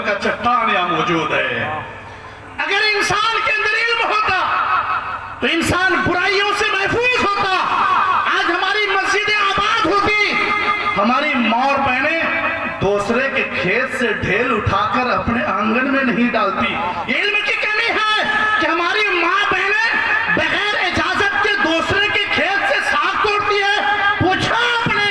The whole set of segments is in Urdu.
علم کا چٹان یہاں موجود ہے۔ اگر انسان کے اندر علم ہوتا تو انسان برائیوں سے محفوظ ہوتا۔ آج ہماری مسجدیں آباد ہوتی، ہماری ماں اور بہنیں دوسرے کے کھیت سے ڈھیل اٹھا کر اپنے آنگن میں نہیں ڈالتی۔ یہ علم کی کمی ہے کہ ہماری ماں بہنیں بغیر اجازت کے دوسرے کے کھیت سے ساگ توڑتی ہے۔ پوچھا آپ نے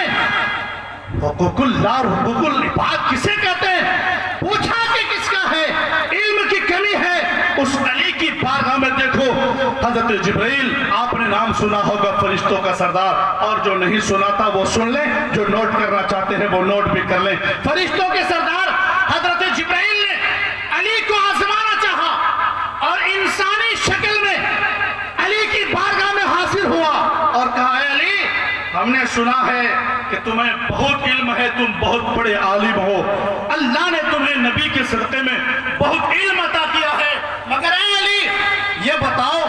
حقوق اللہ اور حقوق العباد کسے کہتے ہیں؟ پوچھا کہ کس کا ہے؟ علم کی کمی ہے۔ اس علی کی بارگاہ میں دیکھو، حضرت جبرائیل، آپ نے نام سنا ہوگا فرشتوں کا سردار، اور جو نہیں سنا تھا وہ سن لیں، جو نوٹ کرنا چاہتے ہیں وہ نوٹ بھی کر لیں۔ فرشتوں کے سردار حضرت جبرائیل نے علی کو آزمانا چاہا اور انسانی شکل میں علی کی بارگاہ میں حاضر ہوا اور کہا، اے علی، ہم نے سنا ہے کہ تمہیں بہت علم ہے، تم بہت بڑے عالم ہو، اللہ نے تمہیں نبی کے صدقے میں بہت علم عطا کیا ہے، مگر اے علی یہ بتاؤ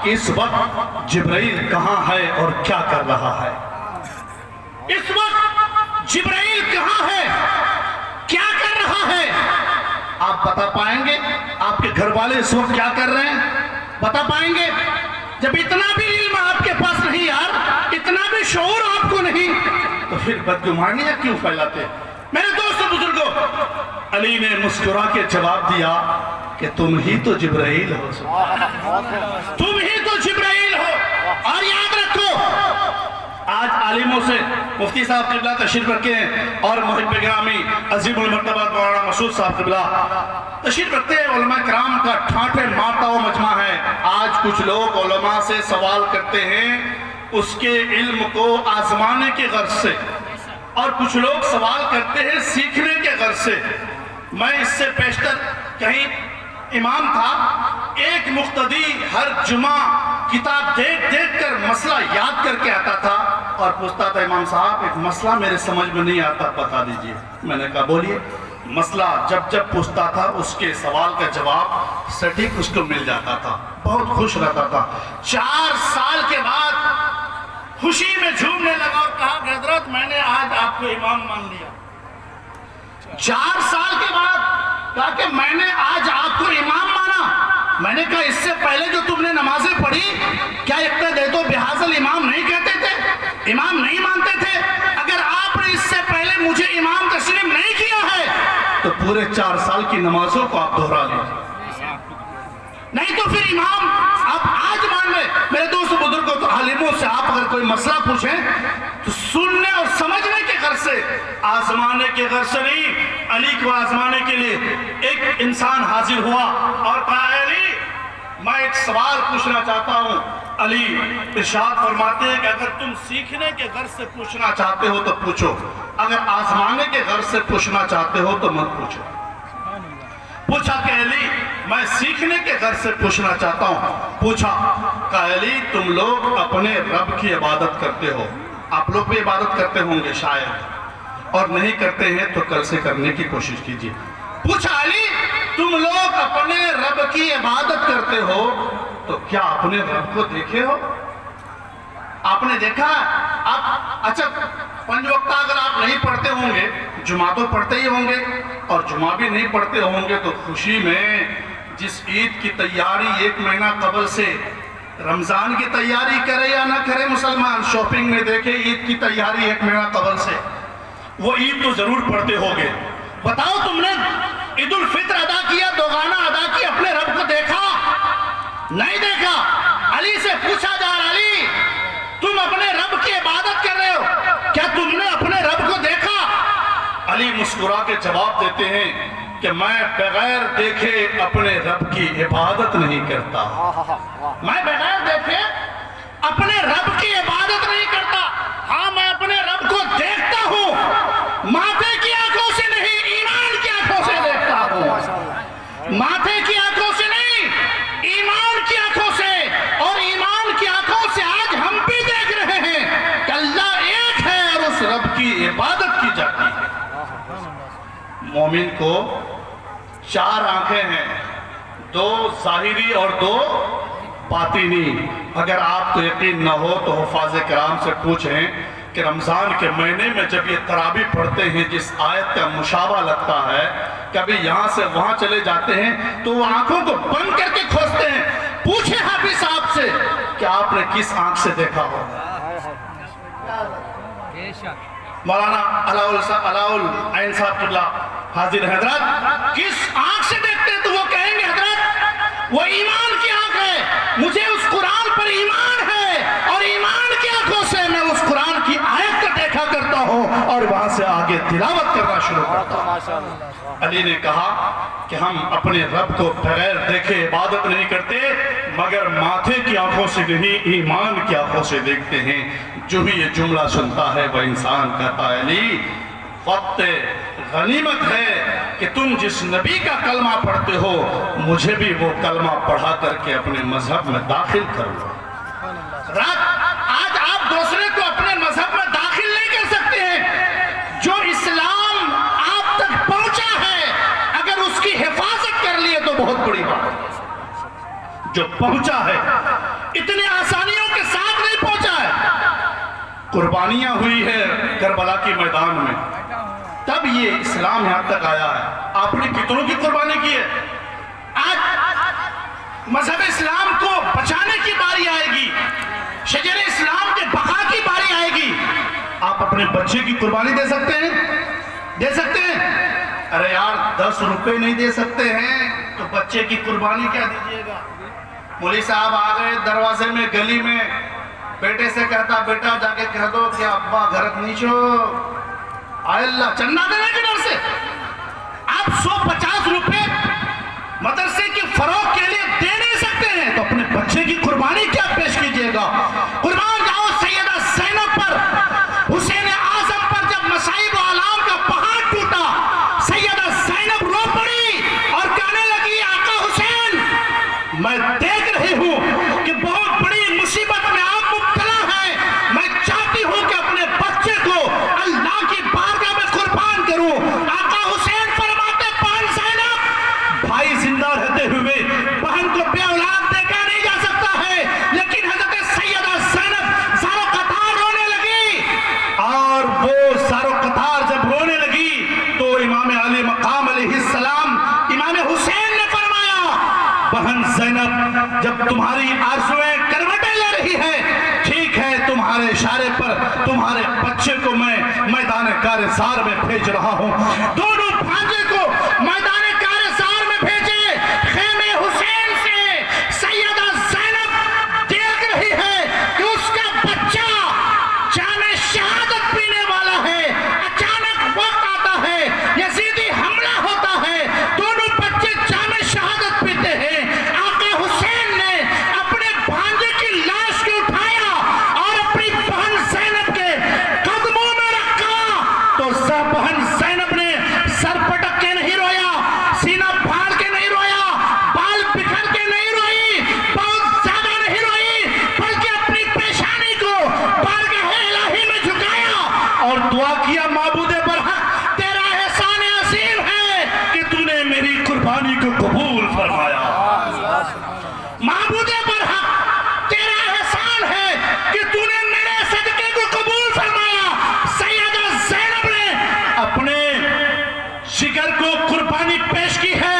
کہ اس وقت جبرائیل کہاں ہے اور کیا کر رہا ہے؟ اس وقت جبرائیل کہاں ہے، کیا کر رہا ہے؟ آپ بتا پائیں گے؟ آپ کے گھر والے اس وقت کیا کر رہے ہیں بتا پائیں گے؟ جب اتنا بھی علم آپ کے پاس نہیں یار، اتنا بھی شعور آپ کو نہیں، تو پھر بدگمانیاں کیوں پھیلاتے؟ میرے دوست بزرگوں، علی نے مسکرا کے جواب دیا کہ تم ہی تو جبرائیل ہو، تم ہی تو جبرائیل ہو۔ اور یاد رکھو، آج عالموں سے مفتی صاحب قبلہ تشریف رکھے ہیں اور محب گرامی عظیم المرتبہ مولانا مسعود صاحب قبلہ تشریف رکھتے ہیں۔ علماء کرام کا ٹھاٹھے مارتا ہوا مجمع ہے۔ آج کچھ لوگ علماء سے سوال کرتے ہیں اس کے علم کو آزمانے کے غرض سے، اور کچھ لوگ سوال کرتے ہیں سیکھنے کے غرض سے۔ میں اس سے پیشتر کہیں امام تھا، ایک مقتدی ہر جمعہ کتاب دیکھ دیکھ کر مسئلہ یاد کر کے آتا تھا اور پوچھتا تھا، امام صاحب ایک مسئلہ میرے سمجھ میں نہیں آتا، بتا دیجئے۔ میں نے کہا بولیے۔ مسئلہ جب پوچھتا تھا اس کے سوال کا جواب سٹھیک اس کو مل جاتا تھا، بہت خوش رہتا تھا۔ 4 سال کے بعد خوشی میں جھومنے لگا اور کہا کہ حضرت میں نے آج آپ کو امام مان لیا۔ 4 سال کے بعد کہا کہ میں نے آج آپ کو امام مانا۔ میں نے کہا اس سے پہلے جو تم نے نمازیں پڑھی، کیا اقتداء تو بحاصل امام نہیں کہتے تھے، امام نہیں مانتے تھے؟ اگر آپ نے اس سے پہلے مجھے امام تسلیم نہیں کیا ہے تو پورے 4 سال کی نمازوں کو آپ دہرا لیجیے، نہیں تو پھر امام آپ آج مان لیں۔ میرے دوست بزرگوں، تو عالموں سے آپ اگر کوئی مسئلہ پوچھیں تو سننے اور سمجھنے کے غرض سے، آزمانے کے غرض سے نہیں۔ علی کو آزمانے کے لیے ایک انسان حاضر ہوا اور کہا، اے علی میں ایک سوال پوچھنا چاہتا ہوں۔ علی ارشاد فرماتے ہیں کہ اگر تم سیکھنے کے غرض سے پوچھنا چاہتے ہو تو پوچھو، اگر آزمانے کے غرض سے پوچھنا چاہتے ہو تو مت پوچھو۔ پوچھا کہ علی میں سیکھنے کے غرض سے پوچھنا چاہتا ہوں۔ پوچھا کہ علی تم لوگ اپنے رب کی عبادت کرتے ہو، آپ لوگ بھی عبادت کرتے ہوں گے شاید، اور نہیں کرتے ہیں تو کل سے کرنے کی کوشش کیجیے۔ پوچھا علی تم لوگ اپنے رب کی عبادت کرتے ہو تو کیا اپنے رب کو دیکھے ہو؟ آپ نے دیکھا آپ؟ اچھا 5 وقت اگر آپ نہیں پڑھتے ہوں گے، جمعہ تو پڑھتے ہی ہوں گے، اور جمعہ بھی نہیں پڑھتے ہوں گے تو خوشی میں جس عید کی تیاری 1 مہینہ قبل سے، رمضان کی تیاری کرے یا نہ کرے مسلمان، شاپنگ میں دیکھے عید کی تیاری 1 مہینہ قبل سے، وہ عید تو ضرور پڑھتے ہوگے۔ بتاؤ تم نے عید الفطر ادا کیا، دوغانہ ادا کیا، اپنے رب کو دیکھا؟ نہیں دیکھا۔ علی سے پوچھا جا رہا، علی تم اپنے رب کی عبادت کر رہے ہو، کیا تم نے اپنے رب کو دیکھا؟ علی مسکرا کے جواب دیتے ہیں کہ میں بغیر دیکھے اپنے رب کی عبادت نہیں کرتا، میں بغیر دیکھے اپنے رب کی عبادت نہیں کرتا۔ ہاں میں اپنے رب کو دیکھتا ہوں، ماتھے کی آنکھوں سے نہیں، ایمان کی آنکھوں سے دیکھتا ہوں، ماتھے کی آنکھوں سے نہیں، ایمان کی آنکھوں سے۔ اور ایمان کی آنکھوں سے آج ہم بھی دیکھ رہے ہیں کہ اللہ ایک ہے اور اس رب کی عبادت کی جاتی ہے۔ مومن کو 4 آنکھیں ہیں، 2 ظاہری اور 2 باطنی۔ اگر آپ کو یقین نہ ہو تو حفاظ کرام سے پوچھیں کہ کہ رمضان کے مہینے میں جب یہ تراویح پڑھتے ہیں جس آیت کا مشابہ لگتا ہے، کبھی یہاں سے وہاں چلے جاتے ہیں تو وہ آنکھوں کو بند کر کے کھوستے ہیں. پوچھے حافظ صاحب سے کہ آپ نے کس آنکھ سے دیکھا ہو؟ مولانا علاء صاحب اللہ حاضر حضرت کس آنکھ سے دیکھتے ہیں؟ تو وہ کہیں گے حضرت وہ ایمان کی آنکھ ہے، مجھے اس قرآن پر ایمان ہے اور ایمان کی آنکھوں سے میں اس قرآن کی آیت کو دیکھا کرتا ہوں اور وہاں سے آگے تلاوت کرنا شروع کرتا ہوں. علی نے کہا کہ ہم اپنے رب کو بغیر دیکھے عبادت نہیں کرتے مگر ماتھے کی آنکھوں سے نہیں ایمان کی آنکھوں سے دیکھتے ہیں. جو بھی یہ جملہ سنتا ہے وہ انسان کہتا ہے علی وقت غنیمت ہے کہ تم جس نبی کا کلمہ پڑھتے ہو مجھے بھی وہ کلمہ پڑھا کر کے اپنے مذہب میں داخل کر لو. آج آپ دوسرے کو اپنے مذہب میں داخل نہیں کر سکتے ہیں. جو اسلام آپ تک پہنچا ہے اگر اس کی حفاظت کر لیے تو بہت بڑی بات ہے. جو پہنچا ہے اتنے آسانیوں کے ساتھ نہیں پہنچا ہے. قربانیاں ہوئی ہے کربلا کے میدان میں تب یہ اسلام یہاں تک آیا ہے. آپ نے کتنوں کی قربانی کی ہے؟ آج مذہب اسلام کو بچانے کی باری آئے گی، شجر اسلام کے بقا کی باری آئے گی. آپ اپنے بچے کی قربانی دے سکتے ہیں؟ دے سکتے ہیں؟ ارے یار 10 روپے نہیں دے سکتے ہیں تو بچے کی قربانی کیا دیجیے گا؟ مولوی صاحب آ گئے دروازے میں گلی میں، بیٹے سے کہتا بیٹا جا کے کہہ دو کہ ابا گھرت نیچو آئے اللہ چندہ دینے کے ڈر سے. آپ 150 روپے مدرسے کی فروغ کے لیے دے نہیں سکتے ہیں تو اپنے بچے کی قربانی کیا پیش کیجئے گا؟ قربان جاؤ سیدہ زینب پر، حسین اعظم پر جب مصائب و آلام کا پہاڑ ٹوٹا سیدہ زینب رو پڑی اور کہنے لگی آقا حسین میں دیکھ رہی ہوں کہ بہت بڑی مصیبت میں آپ مبتلا ہیں، میں چاہتی ہوں کہ اپنے بچے کو اللہ کی بارگاہ میں قربان کروں. آقا حسین فرماتے بہن زینب بھائی زندہ رہتے ہوئے بہن کو بے اولاد دیکھا نہیں جا سکتا ہے، لیکن حضرت سیدہ زینب زارو قطار رونے لگی اور وہ زارو قطار جب رونے لگی تو امام علی مقام علیہ السلام امام حسین نے فرمایا بہن زینب جب تمہاری آرزویں کروٹیں لے رہی ہے ٹھیک ہے، تمہارے اشارے پر تمہارے بچے کو میں میدان کارزار میں بھیج رہا ہوں. دونوں بھانجے کو میدان کارزار میں بھیجے. خیمے حسین سے سیدہ زینب دیکھ رہی ہے کہ اس کا بچہ جام شہادت پینے والا ہے. اچانک وقت آتا ہے یزیدی حملہ ہوتا ہے، دونوں بچے جام شہادت پیتے ہیں. آقا حسین نے اپنے بھانجے کی لاش کو اٹھایا اور اپنی بہن زینب کے قدموں میں رکھا تو بہن زینب نے سر پٹک کے نہیں رویا، سینہ پھاڑ کے نہیں رویا، بال بکھر کے نہیں روئی، بہت زیادہ نہیں روئی، بلکہ اپنی پیشانی کو بارگاہ الہی میں جھکایا اور دعا کیا معبود برحق تیرا احسان عظیم ہے کہ تو نے میری قربانی کو قبول فرمایا. معبود برحق تیرا احسان ہے کہ تو نے میرے صدقے کو قبول فرمایا. سیدہ زینب نے اپنے جگر کو قربانی پیش کی ہے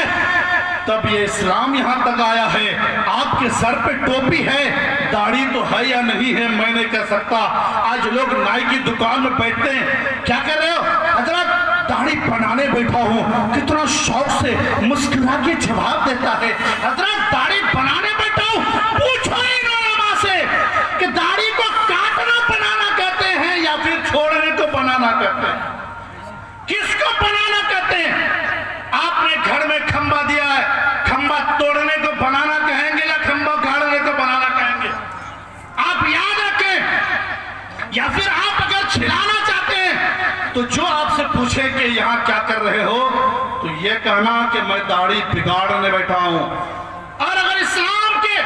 تب یہ اسلام یہاں تک آیا ہے. آپ کے سر پہ ٹوپی ہے، داڑھی تو ہے یا نہیں ہے میں نہیں کہہ سکتا. آج لوگ نائی کی دکان میں بیٹھتے ہیں کیا کر رہے ہو؟ حضرت داڑھی بنانے بیٹھا ہوں. کتنا شوق سے مسکرا کے جواب دیتا ہے حضرت داڑھی بنانے بیٹھا ہوں. پوچھو ان علماء سے کہ داڑھی کو کاٹنا بنانا کہتے ہیں یا پھر چھوڑنے کو بنانا کہتے ہیں؟ کس کو بنانا کہتے ہیں؟ آپ نے گھر میں کھمبا دیا ہے، کھمبا توڑنے کو بنانا کہیں گے یا کھمبا گاڑنے کو بنانا کہیں گے؟ آپ یاد رکھیں. یا پھر آپ اگر چھلانا چاہتے ہیں تو جو آپ سے پوچھے کہ یہاں کیا کر رہے ہو تو یہ کہنا کہ میں داڑھی بگاڑنے بیٹھا ہوں. اور اگر اسلام کے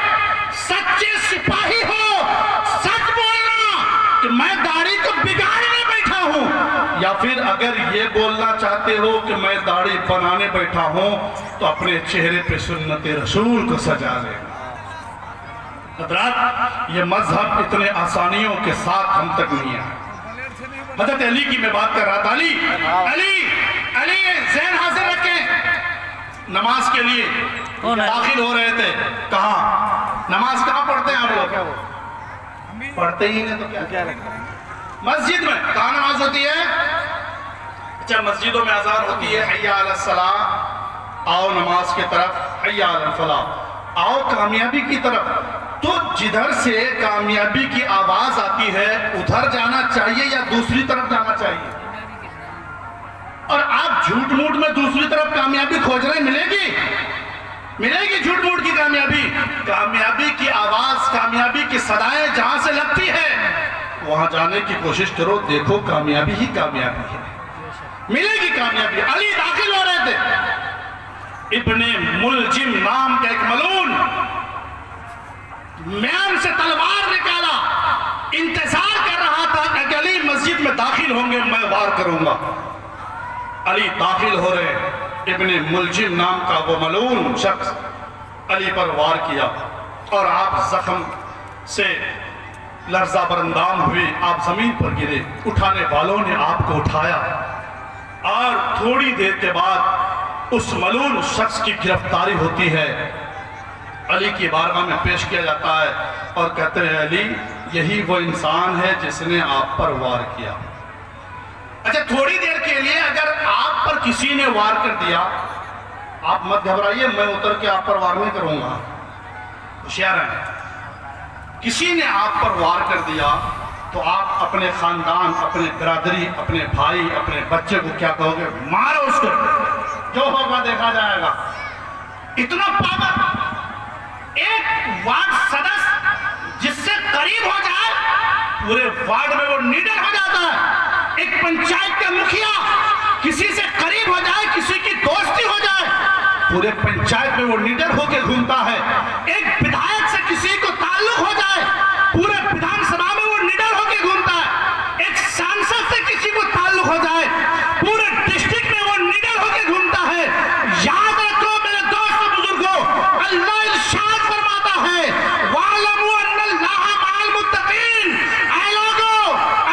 سچے سپاہی ہو سچ بولنا کہ میں داڑھی کو بگاڑنے بیٹھا ہوں، یا پھر اگر یہ بولنا چاہتے ہو کہ میں داڑھی بنانے بیٹھا ہوں تو اپنے چہرے پہ سنت رسول کو سجا لے. حضرات یہ مذہب اتنے آسانیوں کے ساتھ ہم تک نہیں آیا. حضرت علی کی میں بات کر رہا تھا. علی ذہن حاضر رکھیں. نماز کے لیے داخل ہو رہے تھے. کہاں نماز کہاں پڑھتے ہیں آپ لوگ؟ پڑھتے ہی نہیں تو کیا مسجد میں. کہاں نماز ہوتی ہے؟ اچھا مسجدوں میں اذان ہوتی ہے حی علی الصلاۃ، آؤ نماز کی طرف، حی علی الفلاح، آؤ کامیابی کی طرف. تو جدھر سے کامیابی کی آواز آتی ہے ادھر جانا چاہیے یا دوسری طرف جانا چاہیے؟ اور آپ جھوٹ موٹ میں دوسری طرف کامیابی کھوج رہے ہیں. ملے گی جھوٹ موٹ کی کامیابی؟ کامیابی کی آواز، کامیابی کی صدائیں جہاں سے لگتی ہے وہاں جانے کی کوشش کرو. دیکھو کامیابی ہی کامیابی ہے، ملے گی کامیابی. علی داخل ہو رہے تھے. ابن ملجم نام کا ایک ملعون میان سے تلوار نکالا، انتظار کر رہا تھا کہ علی مسجد میں داخل ہوں گے میں وار کروں گا. علی داخل ہو رہے، ابن ملجم نام کا وہ ملعون شخص علی پر وار کیا اور آپ زخم سے لرزہ برندام ہوئے، آپ زمین پر گرے. اٹھانے والوں نے آپ کو اٹھایا اور تھوڑی دیر کے بعد اس ملعون شخص کی گرفتاری ہوتی ہے. علی کی بارگاہ میں پیش کیا جاتا ہے اور کہتے ہیں علی یہی وہ انسان ہے جس نے آپ پر وار کیا. اچھا تھوڑی دیر کے لیے اگر آپ پر کسی نے وار کر دیا، آپ مت گھبرائیے، میں اتر کے آپ پر وار نہیں کروں گا. ہوشیار ہیں. کسی نے آپ پر وار کر دیا تو آپ اپنے خاندان، اپنے برادری، اپنے بھائی، اپنے بچے کو کیا کہو گے؟ مارو اس کو، جو ہوگا دیکھا جائے گا. اتنا پاور ایک وارڈ صدر جس سے قریب ہو جائے پورے وارڈ میں وہ نیڈر ہو جاتا ہے. ایک پنچایت کا مکھیا کسی سے قریب ہو جائے، کسی کی دوستی ہو جائے، پورے پنچایت میں وہ نیڈر ہو کے گھومتا ہے. ایک بدھائک سے کسی کو تعلق ہو جائے پورے بدھان سبھا میں وہ نیڈر ہو کے گھومتا ہے. ایک سانسد سے کسی کو تعلق ہو جائے پورے ڈسٹرکٹ میں وہ نیڈر ہو کے گھومتا ہے. یاد رکھو میرے دوستو بزرگوں، اللہ ارشاد فرماتا ہے وَاعْلَمُوا أَنَّ اللَّهَ مَعَ الْمُتَّقِينَ. اے لوگو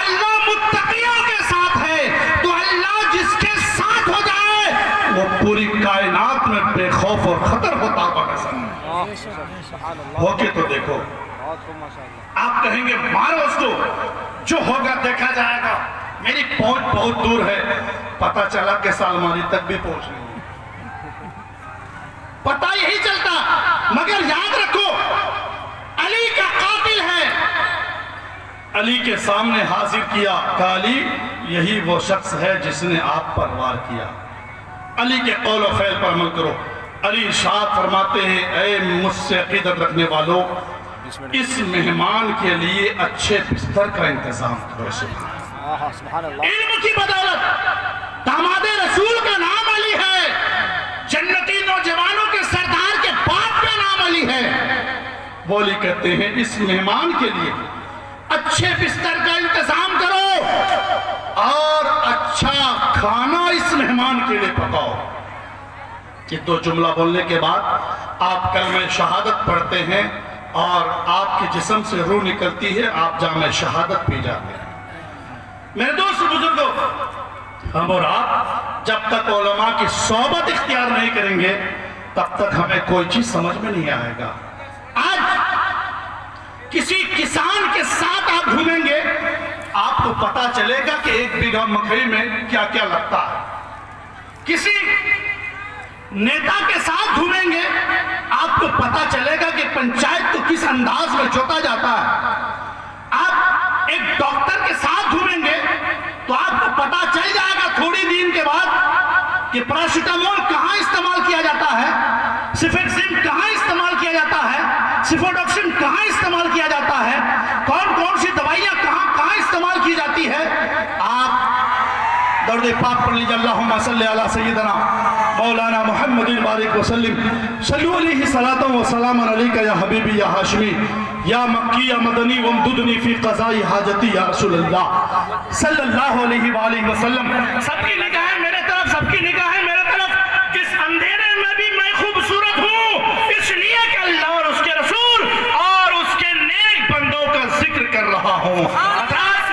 اللہ متقیوں کے ساتھ ہے. تو اللہ جس کے ساتھ ہو جائے وہ پوری کائنات میں بے خوف اور خطر ہوتا ہوا نظر ہو کے تو دیکھو. آپ کہیں گے مارو اس کو، جو ہوگا دیکھا جائے گا. میری پہنچ بہت دور ہے. پتہ چلا کہ سالمانی تک بھی پہنچ نہیں ہے، پتہ یہی چلتا. مگر یاد رکھو علی کا قاتل ہے. علی کے سامنے حاضر کیا، کہا علی یہی وہ شخص ہے جس نے آپ پر وار کیا. علی کے قول و فعل پر عمل کرو. علی ارشاد فرماتے ہیں اے مجھ سے عقیدت رکھنے والوں، اس مہمان کے لیے اچھے بستر کا انتظام کرو. سبحان اللہ. علم کی بدولت داماد رسول کا نام علی ہے. جنتی نوجوانوں کے سردار کے باپ کا نام علی ہے. وہ علی کہتے ہیں اس مہمان کے لیے اچھے بستر کا انتظام کرو اور اچھا کھانا اس مہمان کے لیے پکاؤ. یہ دو جملہ بولنے کے بعد آپ کلمہ شہادت پڑھتے ہیں اور آپ کے جسم سے روح نکلتی ہے، آپ جامع شہادت پی جاتے ہیں. میرے دوست بزرگوں، ہم اور آپ جب تک علماء کی صحبت اختیار نہیں کریں گے تب تک ہمیں کوئی چیز سمجھ میں نہیں آئے گا. آج کسی کسان کے ساتھ آپ گھومیں گے آپ کو پتا چلے گا کہ 1 بیگھہ مکئی میں کیا کیا لگتا ہے. کسی نیتا کے ساتھ گھومیں گے آپ کو پتا چلے گا کہ پنچایت کو کس انداز میں جوتا جاتا ہے. آپ ایک ڈاکٹر کے ساتھ گھومیں گے تو آپ کو پتا چل جائے گا تھوڑی دن کے بعد کہ پیراسیٹامول کہاں استعمال کیا جاتا ہے، سیفیکسین کہاں استعمال کیا جاتا ہے، سیفوڈوکسن کہاں استعمال کیا جاتا ہے، کون کون سی دوائیاں کہاں کہاں استعمال کی جاتی ہے. آپ درود پاک پڑھ لیجئے اللہم صلی علی سیدنا مولانا محمد بارک وسلم. صلو علیہ صلاۃ و سلام علیکہ یا حبیبی یا ہاشمی یا مکی یا مدنی وامددنی فی قضائی حاجتی یا رسول اللہ صلی اللہ علیہ وآلہ وسلم. سب کی نگاہیں میرے طرف، سب کی نگاہیں میرے طرف. اس اندھیرے میں بھی میں خوبصورت ہوں اس لیے کہ اللہ اور اس کے رسول اور اس کے نیک بندوں کا ذکر کر رہا ہوں.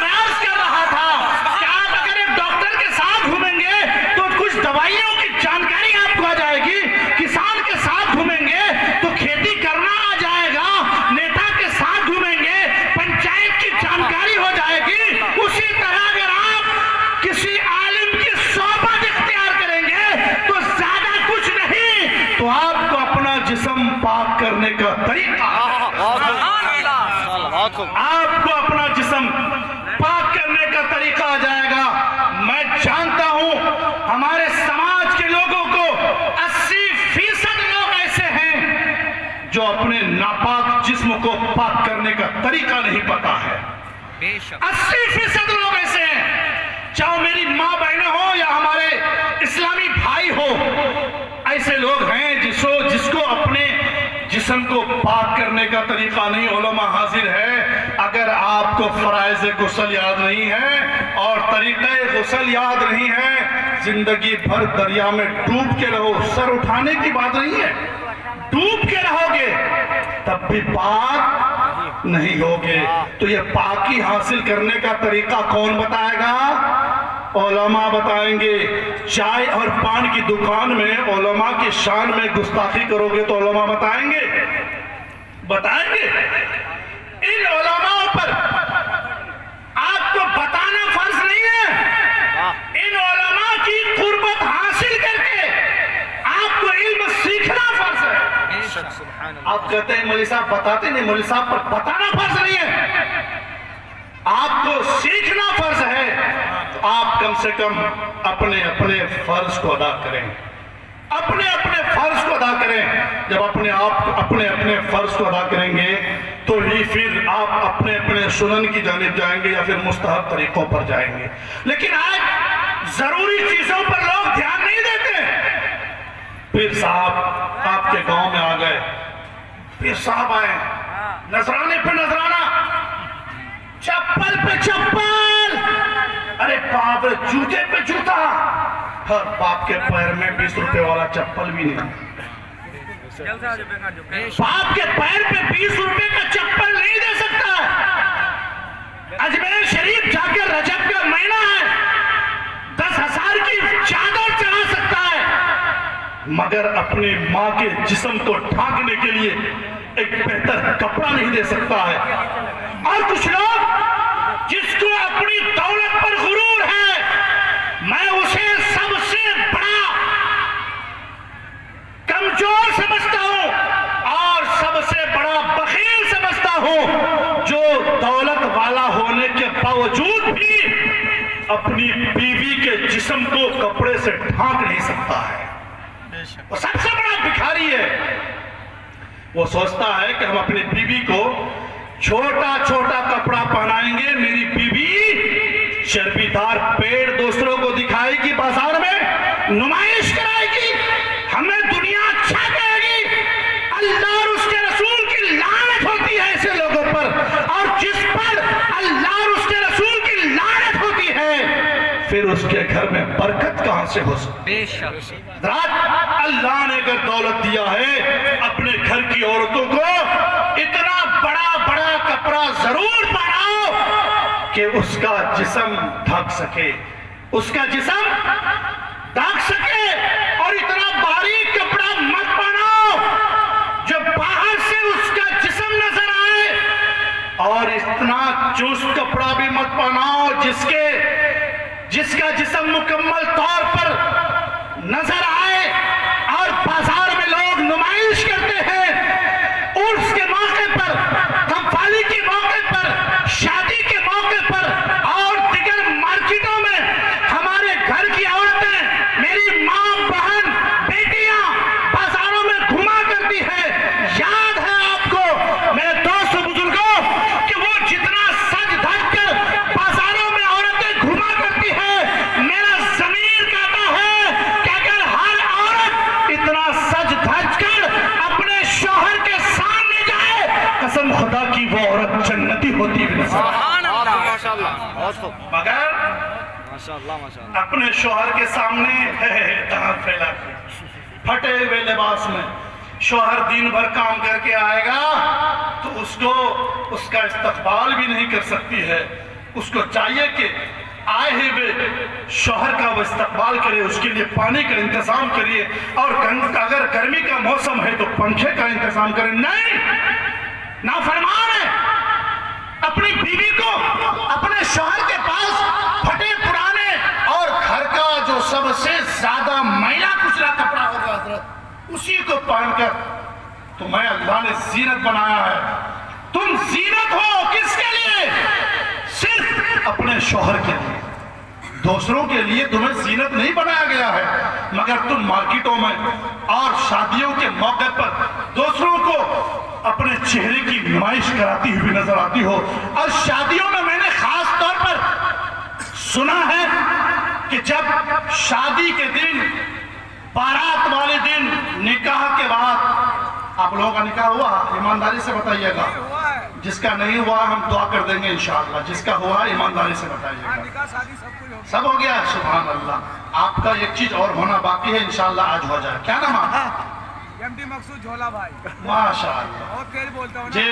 میں عرض کر رہا تھا کہ آپ کو اپنا جسم پاک کرنے کا طریقہ آ جائے گا. میں جانتا ہوں ہمارے سماج کے لوگوں کو 80% لوگ ایسے ہیں جو اپنے ناپاک جسم کو پاک کرنے کا طریقہ نہیں پتا ہے. 80% لوگ ایسے ہیں, چاہے میری ماں بہنیں ہو یا ہمارے اسلامی بھائی ہو, ایسے لوگ ہیں جس کو اپنے جسم کو پاک کرنے کا طریقہ نہیں. علماء حاضر ہے, اگر آپ کو فرائض غسل یاد نہیں ہے اور طریقہ غسل یاد نہیں ہے, زندگی بھر دریا میں ڈوب کے رہو, سر اٹھانے کی بات نہیں ہے, ڈوب کے رہو گے تب بھی پاک نہیں ہوگے. تو یہ پاکی حاصل کرنے کا طریقہ کون بتائے گا؟ علماء بتائیں گے. چائے اور پان کی دکان میں علماء کی شان میں گستاخی کرو گے تو علماء بتائیں گے. ان علماء پر آپ کو بتانا فرض نہیں ہے. ان علماء کی قربت حاصل کر کے آپ کو علم سیکھنا فرض ہے. آپ کہتے ہیں مولوی صاحب بتاتے نہیں, مولوی صاحب پر بتانا فرض نہیں ہے, آپ کو سیکھنا فرض ہے. آپ کم سے کم اپنے فرض کو ادا کریں, اپنے فرض کو ادا کریں. جب اپنے فرض کو ادا کریں گے تو ہی پھر آپ اپنے سنن کی جانب جائیں گے یا پھر مستحب طریقوں پر جائیں گے. لیکن آج ضروری چیزوں پر لوگ دھیان نہیں دیتے. پیر صاحب آپ کے گاؤں میں آ گئے, پیر صاحب آئے, نذرانے پہ نذرانہ, چپل پہ چپل, ارے باپ رے جوتے پہ جوتا, ہر باپ کے پیر میں 20 روپے والا چپل بھی نہیں, باپ کے پیر پہ 20 روپے کا چپل نہیں دے سکتا. اجمیر شریف جا کے رجب کا مہینہ ہے, 10,000 کی چادر چڑھا سکتا ہے, مگر اپنی ماں کے جسم کو ڈھانکنے کے لیے ایک بہتر کپڑا نہیں دے سکتا ہے. اور کچھ لوگ جس کو اپنی دولت پر غرور ہے, میں اسے سب سے بڑا کمزور سمجھتا ہوں اور سب سے بڑا بخیل سمجھتا ہوں, جو دولت والا ہونے کے باوجود بھی اپنی بیوی کے جسم کو کپڑے سے ڈھانک نہیں سکتا ہے. وہ سب سے بڑا بھکاری ہے. وہ سوچتا ہے کہ ہم اپنی بیوی کو چھوٹا چھوٹا کپڑا پہنائیں گے, میری بیوی چربی دار پیڑ دوسروں کو دکھائے گی, بازار میں نمائش کرائے گی, ہمیں دنیا اچھا کہے گی. اللہ اور اس کے رسول کی لعنت ہوتی ہے ایسے لوگوں پر, اور جس پر اللہ اور اس کے رسول کی لعنت ہوتی ہے پھر اس کے گھر میں برکت کہاں سے ہو سکتی ہے؟ اللہ نے اگر دولت دیا ہے, اپنے گھر کی عورتوں کو اتنا بڑا کپڑا ضرور پہناؤ کہ اس کا جسم ڈھک سکے, اس کا جسم ڈھک سکے. اور اتنا باریک کپڑا مت پہناؤ جو باہر سے اس کا جسم نظر آئے, اور اتنا چست کپڑا بھی مت پہناؤ جس کا جسم مکمل طور پر نظر آئے اور بازار میں لوگ نمائش کرتے ہیں. عرس کے موقع پر, قوالی کے موقع پر, شادی کے موقع پر اور دیگر مارکیٹوں میں ہمارے گھر کی عورتیں, میری ماں بہن بیٹیاں بازاروں میں گھوما کرتی ہے. یاد ہے آپ کو میرے دوست بزرگوں کہ وہ جتنا سج دھج کر بازاروں میں عورتیں گھوما کرتی ہے, میرا ضمیر کہتا ہے کہ اگر ہر عورت اتنا سج دھج کر اپنے شوہر کے سامنے جائے, قسم خدا کی وہ عورت جنتی ہوتی ہے. مگر اپنے شوہر کے سامنے پھیلا پھٹے ہوئے لباس میں شوہر دن بھر کام کر کے آئے گا تو اس کا استقبال بھی نہیں کر سکتی ہے. اس کو چاہیے کہ آئے ہوئے شوہر کا وہ استقبال کرے, اس کے لیے پانی کا انتظام کریے, اور اگر گرمی کا موسم ہے تو پنکھے کا انتظام کرے. نہیں, نافرمان ہے. اپنی بیوی کو اپنے شوہر کے پاس پھٹے پرانے اور گھر کا جو سب سے زیادہ میلا کچلا کپڑا ہوگا حضرت, اسی کو پہن کر تو میں اللہ نے زینت بنایا ہے. تم زینت ہو کس کے لیے؟ صرف اپنے شوہر کے لیے، دوسروں کے لیے تمہیں زینت نہیں بنایا گیا ہے، مگر تم مارکیٹوں میں اور شادیوں کے موقع پر دوسروں کو اپنے چہرے کی نمائش کراتی ہوئی نظر آتی ہو۔ اور شادیوں میں میں نے خاص طور پر سنا ہے کہ جب شادی کے دن، بارات والے دن، نکاح کے بعد، آپ لوگوں کا نکاح ہوا؟ ایمانداری سے بتائیے گا، جس کا نہیں ہوا ہم دعا کر دیں گے انشاءاللہ، جس کا ہوا ایمانداری سے بتائیے گا۔ سب ہو گیا؟ سبحان اللہ۔ آپ کا ایک چیز اور ہونا باقی ہے، انشاءاللہ آج ہو جائے۔ کیا نام آپ؟ MD مقصود جھولا بھائی۔ ماشاءاللہ۔ بہت تیز بولتا ہوں نا۔ جی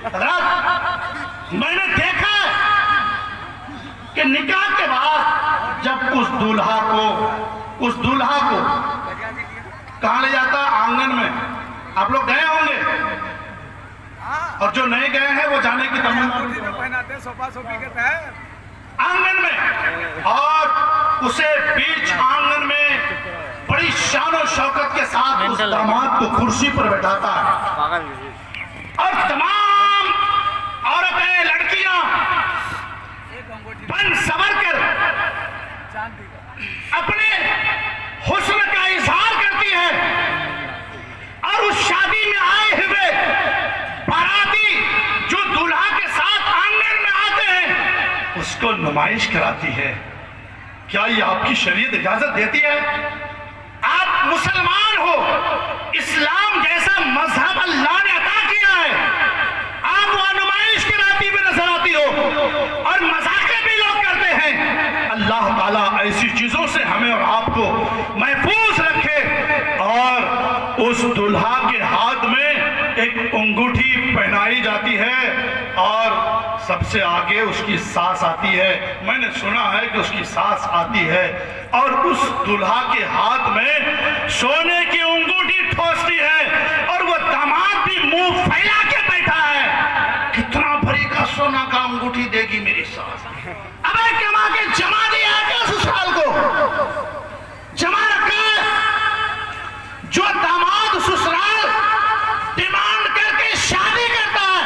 حضرات، میں نے دیکھا کہ نکاح کے بعد جب اس دولہا کو کہاں لے جاتا؟ آنگن میں۔ آپ لوگ گئے ہوں گے، اور جو نہیں گئے ہیں وہ جانے کی تمنا پہناتے صوفہ صوفی کے تحت آنگن میں، اور اسے بیچ آنگن میں بڑی شان و شوکت کے ساتھ اس داماد کو کرسی پر بٹھاتا ہے، اور تمام عورتیں، لڑکیاں بن سور کر اپنے حسن کا اظہار کرتی ہے، اور اس شادی میں آئے ہوئے باراتی جو دولہا کے ساتھ آنگن میں آتے ہیں اس کو نمائش کراتی ہے۔ کیا یہ آپ کی شریعت اجازت دیتی ہے؟ آپ مسلمان ہو، اسلام جیسا مذہب اللہ نے عطا کیا ہے، آپ وہ نمائش کراتی ہوئی نظر آتی ہو، اور مذاقیں بھی لوگ کرتے ہیں۔ اللہ تعالیٰ ایسی چیزوں سے ہمیں اور آپ کو محفوظ رکھے۔ اور اس دلہا کے ہاتھ میں ایک انگوٹھی پہنائی جاتی ہے، اور سب سے آگے اس کی ساس آتی ہے۔ میں نے سنا ہے کہ اس کی ساس آتی ہے اور اس دلہا کے ہاتھ میں سونے کی انگوٹھی ٹھوستی ہے، اور وہ داماد بھی منہ پھیلا کے بیٹھا ہے۔ کتنا بھری کا سونا کا انگوٹھی دے گی میری ساس؟ ابے کما کے جمع دیا ہے کیا سسرال کو؟ جمع رکھا ہے؟ جو داماد سسرال ڈیمانڈ کر کے شادی کرتا ہے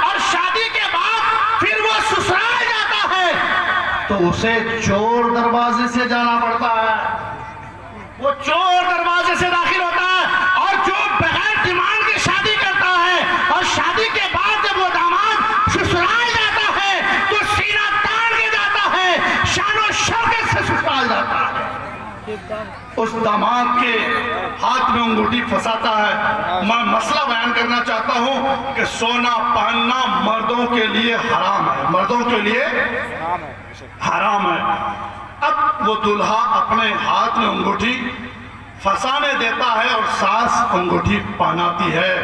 اور شادی کے بعد پھر وہ سسرال جاتا ہے تو اسے چور دروازے سے جانا پڑتا ہے، وہ چور دروازے سے داخل ہوتا ہے۔ اور جو بغیر ڈیمانڈ کے شادی کرتا ہے اور شادی کے بعد جب وہ داماد سسرال جاتا ہے تو سینہ تان کے جاتا ہے، شان و شوکت سے سسرال جاتا ہے۔ اس داماد کے ہاتھ میں انگوٹھی پھنساتا ہے۔ میں مسئلہ بیان کرنا چاہتا ہوں کہ سونا پہننا مردوں کے لیے حرام ہے، مردوں کے لیے حرام ہے۔ اب وہ دلہا اپنے ہاتھ میں انگوٹھی پھنسانے دیتا ہے اور ساس انگوٹھی پہناتی ہے،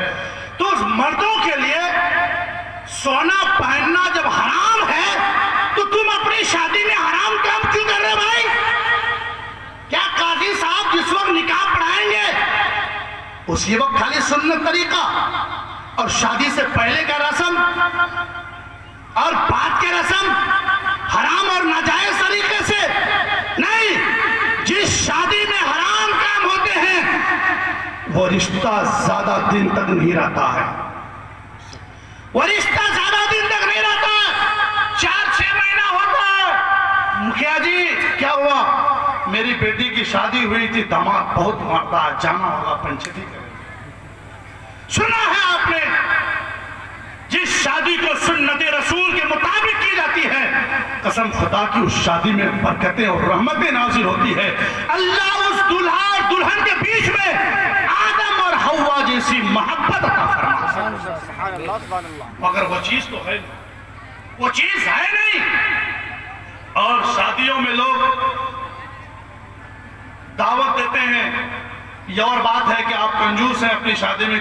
تو اس مردوں کے لیے سونا پہننا جب حرام ہے تو تم اپنی شادی میں حرام کام کیوں کر رہے بھائی؟ کیا قاضی صاحب جس وقت نکاح پڑھائیں گے اسی وقت خالی سنت طریقہ اور شادی سے پہلے کا رسم اور بعد کے رسم حرام اور ناجائز طریقے سے نہیں؟ جس شادی میں حرام کام ہوتے ہیں وہ رشتہ زیادہ دن تک نہیں رہتا ہے، وہ رشتہ زیادہ دن تک نہیں رہتا ہے، 4-6 مہینہ ہوتا ہے۔ مکھیا جی کیا ہوا؟ میری بیٹی کی شادی ہوئی تھی، داماد بہت مرتا ہے، جانا ہوگا پنچتی کرے۔ سنا ہے آپ نے جس شادی کو سنت رسول کے مطابق کی جاتی ہے، قسم خدا کی اس شادی میں برکتیں اور رحمتیں نازل ہوتی ہے۔ اللہ اس دلہا اور دلہن کے بیچ میں آدم اور حوا جیسی محبت عطا فرماتا ہے، مگر وہ چیز تو ہے نہیں، وہ چیز ہے نہیں۔ اور شادیوں میں لوگ دعوت دیتے ہیں، یہ اور بات ہے کہ آپ کنجوس ہیں اپنی شادی میں